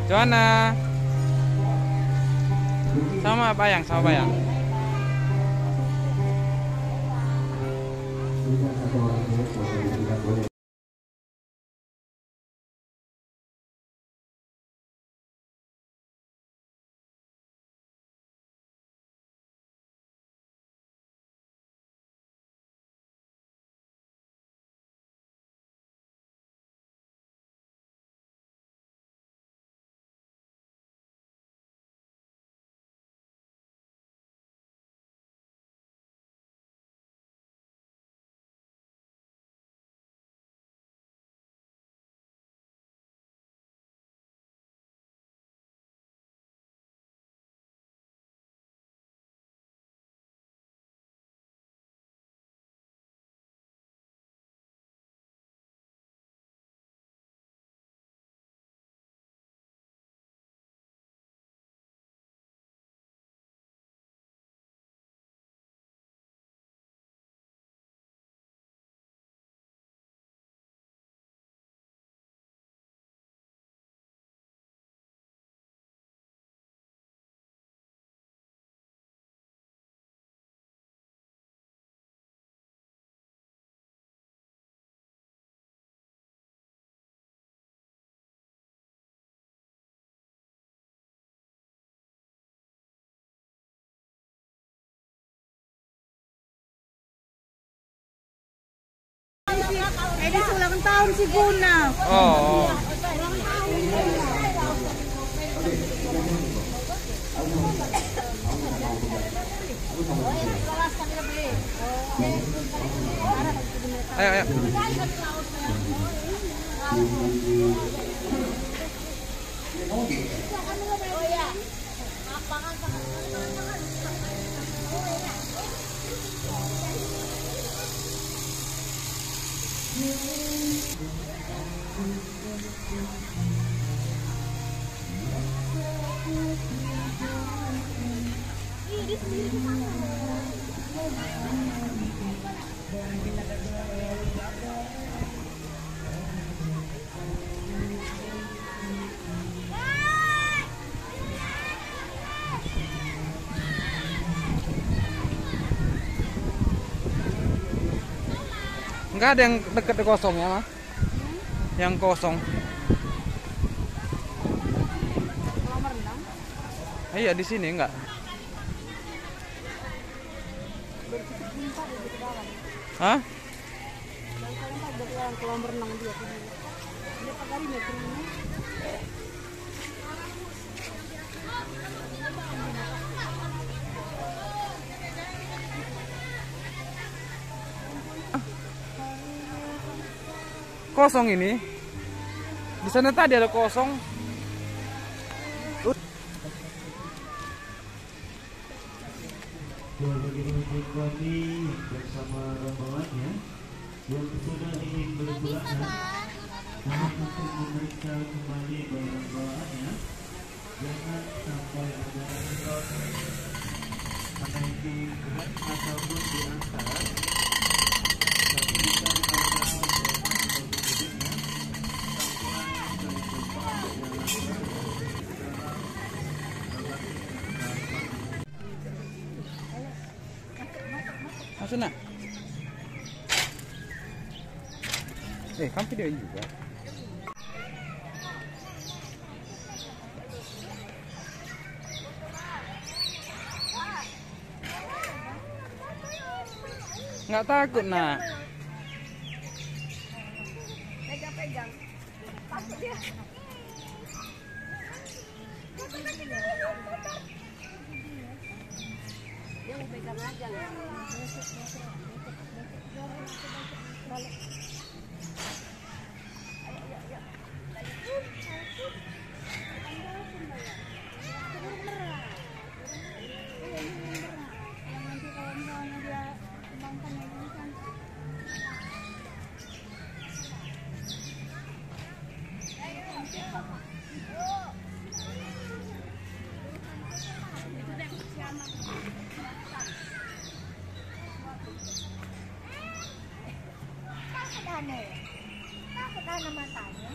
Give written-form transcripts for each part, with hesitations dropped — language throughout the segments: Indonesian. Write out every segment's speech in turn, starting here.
Joanna. Sama Bayang, sama Bayang. Edis ulang tahun si Guna. Oh. Ayo, ayo. Enggak ada yang deket kosong ya, Mas? Yang kosong. Kolam renang. Iya, di sini enggak. Hah? Kolam renang dia. Berapa kali meternya? Kosong ini. Di sana tadi ada kosong. Kami bersama rombongannya yang sudah ingin berpulang untuk memeriksa kembali barang-barangnya, jangan sampai ada menaiki berat ataupun diangkat. Masuk nak. Kan video juga. Nggak takut nak. Pegang-pegang. Takut dia. Dia mau pegang aja lah. Takut matanya.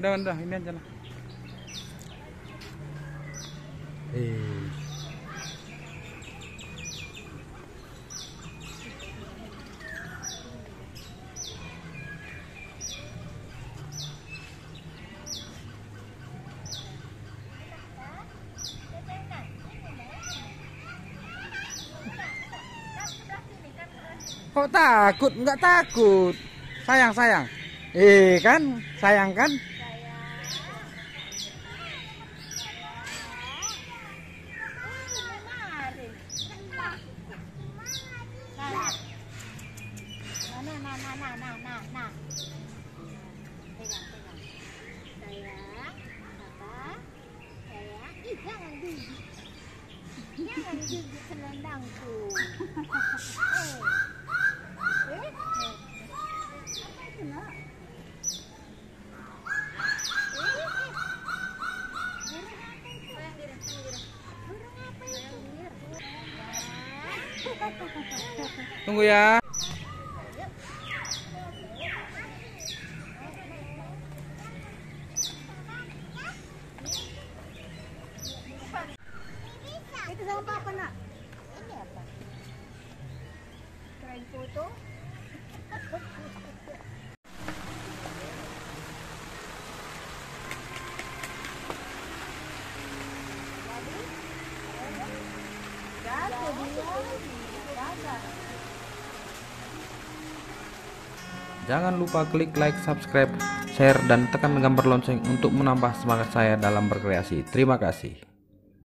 Udah, ini aja lah. Kok takut? Enggak takut. Sayang. Kan? Sayang kan? Nah. Pegang. Sayang, Papa. Sayang. Ih, jangan gigit. Jangan gigit selendangku. Apa itu, Nak? Burung apa itu? Tunggu ya. Itu sama Papa, Nak. Ini apa? Keren foto. Jangan lupa klik like, subscribe, share, dan tekan gambar lonceng untuk menambah semangat saya dalam berkreasi. Terima kasih.